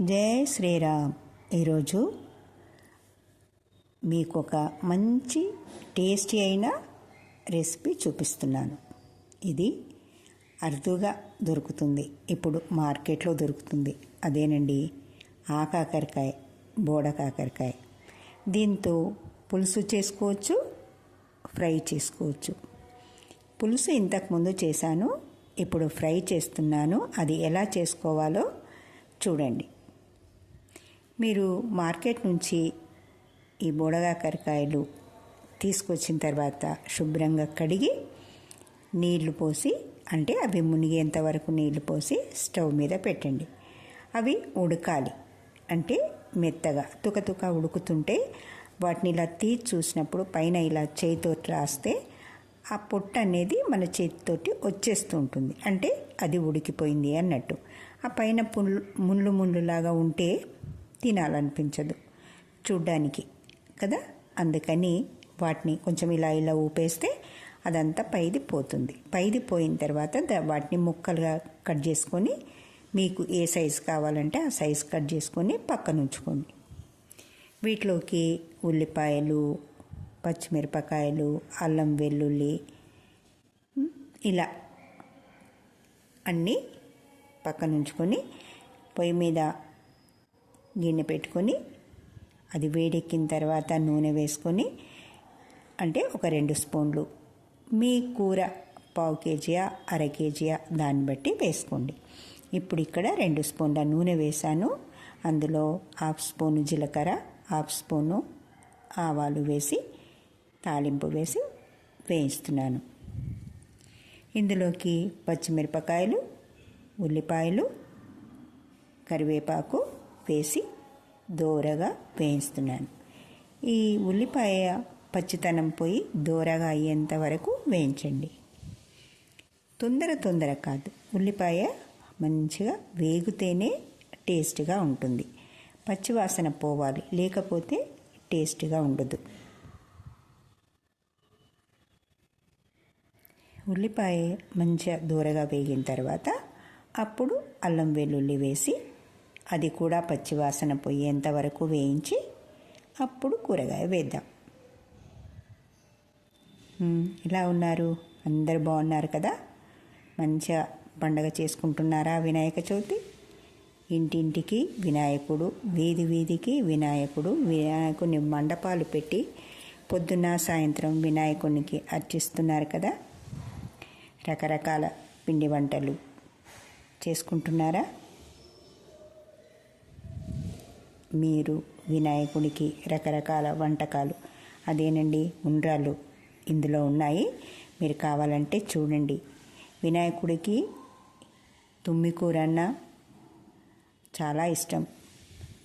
జై శ్రీరామ్. ఈరోజు మీకు ఒక మంచి టేస్టీ అయిన రెసిపీ చూపిస్తున్నాను. ఇది అరుదుగా దొరుకుతుంది, ఇప్పుడు మార్కెట్లో దొరుకుతుంది. అదేనండి ఆకాకరకాయ, బోడకాకరకాయ. దీంతో పులుసు చేసుకోవచ్చు, ఫ్రై చేసుకోవచ్చు. పులుసు ఇంతకుముందు చేశాను, ఇప్పుడు ఫ్రై చేస్తున్నాను. అది ఎలా చేసుకోవాలో చూడండి. మీరు మార్కెట్ నుంచి ఈ బోడకాకరకాయలు తీసుకొచ్చిన తర్వాత శుభ్రంగా కడిగి నీళ్లు పోసి, అంటే అవి మునిగేంత వరకు నీళ్లు పోసి స్టవ్ మీద పెట్టండి. అవి ఉడకాలి, అంటే మెత్తగా తుకతుక ఉడుకుతుంటే వాటిని ఇలా తీసి చూసినప్పుడు పైన ఇలా చేతితో రాస్తే ఆ పొట్టు అనేది మన చేతితోటి వచ్చేస్తూ ఉంటుంది, అంటే అది ఉడికిపోయింది అన్నట్టు. ఆ పైన ముళ్ళు ముళ్ళులాగా ఉంటే తినాలనిపించదు చూడ్డానికి కదా. అందుకని వాటిని కొంచెం ఇలా ఊపేస్తే అదంతా పైది పోతుంది. పైది పోయిన తర్వాత వాటిని ముక్కలుగా కట్ చేసుకొని, మీకు ఏ సైజు కావాలంటే ఆ సైజు కట్ చేసుకొని పక్కన ఉంచుకోండి. వీటిలోకి ఉల్లిపాయలు, పచ్చిమిరపకాయలు, అల్లం వెల్లుల్లి ఇలా అన్నీ పక్కన ఉంచుకొని పొయ్యి మీద గిన్నె పెట్టుకొని, అది వేడెక్కిన తర్వాత నూనె వేసుకొని, అంటే ఒక 2 స్పూన్లు, మీ కూర పావు కేజీయా అర కేజీయా దాన్ని బట్టి వేసుకోండి. ఇప్పుడు ఇక్కడ 2 స్పూన్ల నూనె వేసాను. అందులో 1/2 స్పూను జీలకర్ర, 1/2 స్పూను ఆవాలు వేసి తాలింపు వేసి వేయిస్తున్నాను. ఇందులోకి పచ్చిమిరపకాయలు, ఉల్లిపాయలు, కరివేపాకు వేసి దోరగా వేయిస్తున్నాను. ఈ ఉల్లిపాయ పచ్చితనం పోయి దోరగా అయ్యేంత వరకు వేయించండి. తొందర కాదు, ఉల్లిపాయ మంచిగా వేగితేనే టేస్ట్గా ఉంటుంది. పచ్చివాసన పోవాలి, లేకపోతే టేస్ట్గా ఉండదు. ఉల్లిపాయ మంచిగా దూరగా వేగిన తర్వాత అప్పుడు అల్లం వెల్లుల్లి వేసి, అది కూడా పచ్చివాసన పోయేంత వరకు వేయించి అప్పుడు కూరగాయ వేద్దాం. ఇలా ఉన్నారు, అందరు బాగున్నారు కదా. మంచిగా పండగ చేసుకుంటున్నారా? వినాయక చవితి. ఇంటింటికి వినాయకుడు, వీధి వీధికి వినాయకుడు. వినాయకుడిని మండపాలు పెట్టి పొద్దున్న సాయంత్రం వినాయకునికి అర్చిస్తున్నారు కదా. రకరకాల పిండి వంటలు చేసుకుంటున్నారా? మీరు వినాయకుడికి రకరకాల వంటకాలు, అదేనండి ఉండ్రాళ్ళు ఇందులో ఉన్నాయి. మీరు కావాలంటే చూడండి. వినాయకుడికి తుమ్మికూర అన్న చాలా ఇష్టం.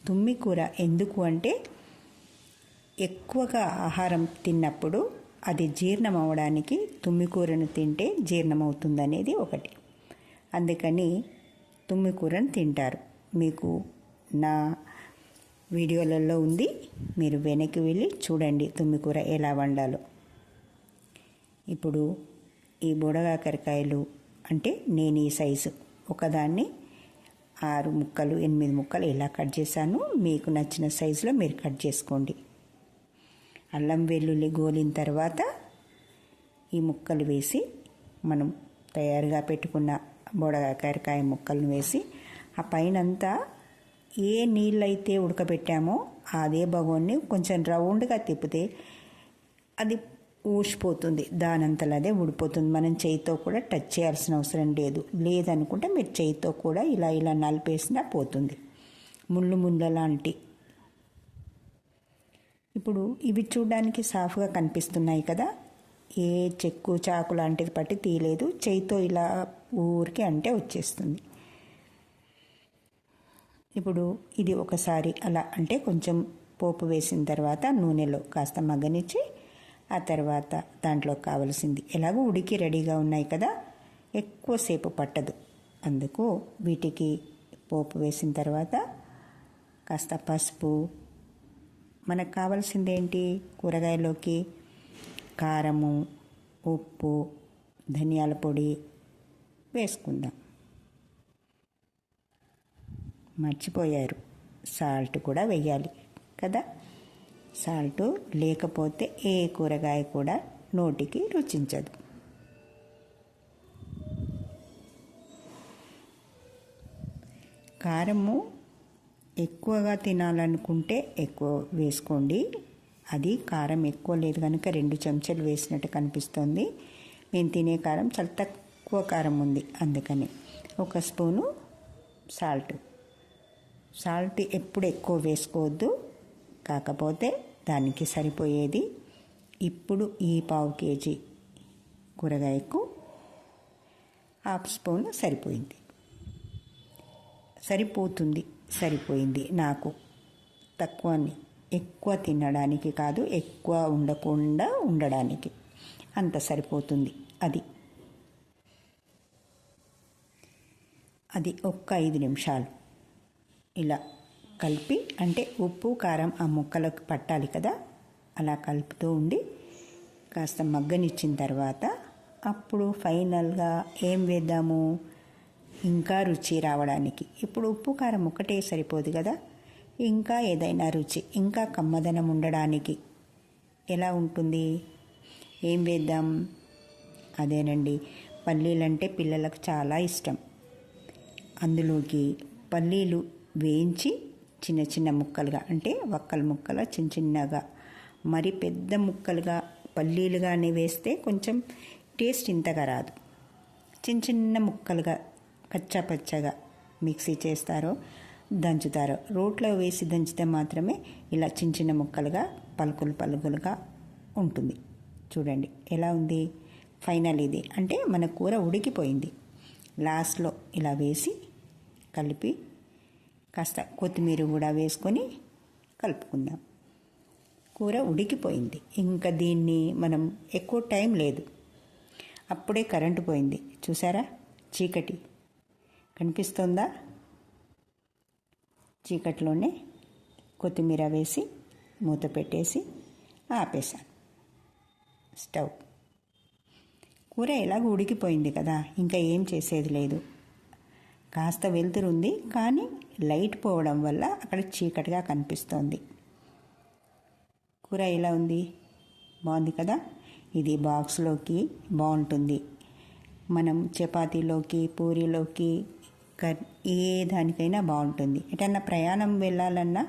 తుమ్మికూర ఎందుకు అంటే, ఎక్కువగా ఆహారం తిన్నప్పుడు అది జీర్ణం అవ్వడానికి తుమ్మికూరను తింటే జీర్ణమవుతుందనేది ఒకటి. అందుకని తుమ్మికూరను తింటారు. మీకు నా వీడియోలలో ఉంది, మీరు వెనక్కి వెళ్ళి చూడండి తుమ్మికూర ఎలా వండాలో. ఇప్పుడు ఈ బోడకాకరకాయలు అంటే నేను ఈ సైజు ఒకదాన్ని 6 ముక్కలు 8 ముక్కలు ఇలా కట్ చేశాను. మీకు నచ్చిన సైజులో మీరు కట్ చేసుకోండి. అల్లం వెల్లుల్లి గోలిన తర్వాత ఈ ముక్కలు వేసి, మనం తయారుగా పెట్టుకున్న బోడకాకరకాయ ముక్కలను వేసి, ఆ పైనంతా ఏ నీళ్ళైతే ఉడకబెట్టామో అదే బగోన్ని కొంచెం రౌండ్గా తిప్పితే అది ఊసిపోతుంది, దానంతలదే ఊడిపోతుంది. మనం చేయితో కూడా టచ్ చేయాల్సిన అవసరం లేదు. లేదనుకుంటే మీరు చేయితో కూడా ఇలా నలిపేసినా పోతుంది, ముళ్ళు లాంటి. ఇప్పుడు ఇవి చూడడానికి సాఫ్గా కనిపిస్తున్నాయి కదా. ఏ చెక్కు చాకు లాంటిది పట్టి తీయలేదు, చేయితో ఇలా ఊరికి అంటే వచ్చేస్తుంది. ఇప్పుడు ఇది ఒకసారి అలా అంటే కొంచెం పోపు వేసిన తర్వాత నూనెలో కాస్త మగ్గనిచ్చి, ఆ తర్వాత దాంట్లో కావలసింది, ఎలాగో ఉడికి రెడీగా ఉన్నాయి కదా, ఎక్కువసేపు పట్టదు. అందుకు వీటికి పోపు వేసిన తర్వాత కాస్త పసుపు, మనకు కావాల్సింది ఏంటి, కూరగాయలోకి కారము, ఉప్పు, ధనియాల పొడి వేసుకుందాం. మర్చిపోయారు, సాల్ట్ కూడా వేయాలి కదా. సాల్ట్ లేకపోతే ఏ కూరగాయ కూడా నోటికి రుచించదు. కారము ఎక్కువగా తినాలనుకుంటే ఎక్కువ వేసుకోండి. అది కారం ఎక్కువ లేదు కనుక 2 చెంచాలు వేసినట్టు కనిపిస్తుంది. మేము తినే కారం చాలా తక్కువ కారం ఉంది, అందుకని 1 స్పూను సాల్ట్ ఎప్పుడు ఎక్కువ వేసుకోవద్దు, కాకపోతే దానికి సరిపోయేది. ఇప్పుడు ఈ 1/2 కేజీ కూరగాయకు 1/2 స్పూన్ సరిపోయింది నాకు. ఎక్కువ తినడానికి కాదు, ఎక్కువ ఉండకుండా ఉండడానికి అంత సరిపోతుంది. అది ఒక్క 5 నిమిషాలు ఇలా కలిపి, అంటే ఉప్పు కారం ఆ ముక్కలకు పట్టాలి కదా, అలా కలుపుతూ ఉండి కాస్త మగ్గనిచ్చిన తర్వాత అప్పుడు ఫైనల్గా ఏం వేద్దాము, ఇంకా రుచి రావడానికి. ఇప్పుడు ఉప్పు కారం ఒక్కటే సరిపోదు కదా, ఇంకా ఏదైనా రుచి, ఇంకా కమ్మదనం ఉండడానికి ఎలా ఉంటుంది, ఏం వేద్దాం? అదేనండి, పల్లీలంటే పిల్లలకు చాలా ఇష్టం. అందులోకి పల్లీలు వేయించి చిన్న చిన్న ముక్కలుగా, అంటే వక్కల ముక్కలు చిన్నగా, మరి పెద్ద ముక్కలుగా పల్లీలుగానే వేస్తే కొంచెం టేస్ట్ ఇంతగా రాదు. చిన్న ముక్కలుగా కచ్చాపచ్చగా మిక్సీ చేస్తారో దంచుతారో, రోట్లో వేసి దంచితే మాత్రమే ఇలా చిన్న ముక్కలుగా పలుకులుగా ఉంటుంది. చూడండి ఎలా ఉంది ఫైనల్. ఇది అంటే మన కూర ఉడికిపోయింది. లాస్ట్లో ఇలా వేసి కలిపి కాస్త కొత్తిమీర కూడా వేసుకొని కలుపుకుందాం. కూర ఉడికిపోయింది. ఇంకా దీన్ని మనం ఎక్కువ టైం లేదు, అప్పుడే కరెంటు పోయింది. చూసారా, చీకటి కనిపిస్తుందా? చీకటిలోనే కొత్తిమీర వేసి మూత పెట్టేసి ఆపేసాను స్టవ్. కూర ఎలాగో ఉడికిపోయింది కదా, ఇంకా ఏం చేసేది లేదు. కాస్త వెలుతురుంది కానీ లైట్ పోవడం వల్ల అక్కడ చీకటిగా కనిపిస్తోంది. కూర ఎలా ఉంది? బాగుంది కదా. ఇది బాక్స్లోకి బాగుంటుంది, మనం చపాతీలోకి, పూరీలోకి, ఏ దానికైనా బాగుంటుంది. ఎటన్నా ప్రయాణం వెళ్ళాలన్నా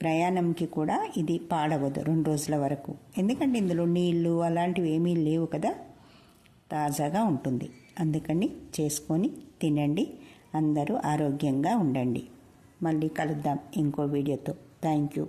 ప్రయాణంకి కూడా ఇది పాడవదు 2 రోజుల వరకు, ఎందుకంటే ఇందులో నీళ్ళు అలాంటివి ఏమీ లేవు కదా, తాజాగా ఉంటుంది. అందుకని చేసుకొని తినండి. అందరూ ఆరోగ్యంగా ఉండండి. మళ్ళీ కలుద్దాం ఇంకో వీడియోతో. Thank you.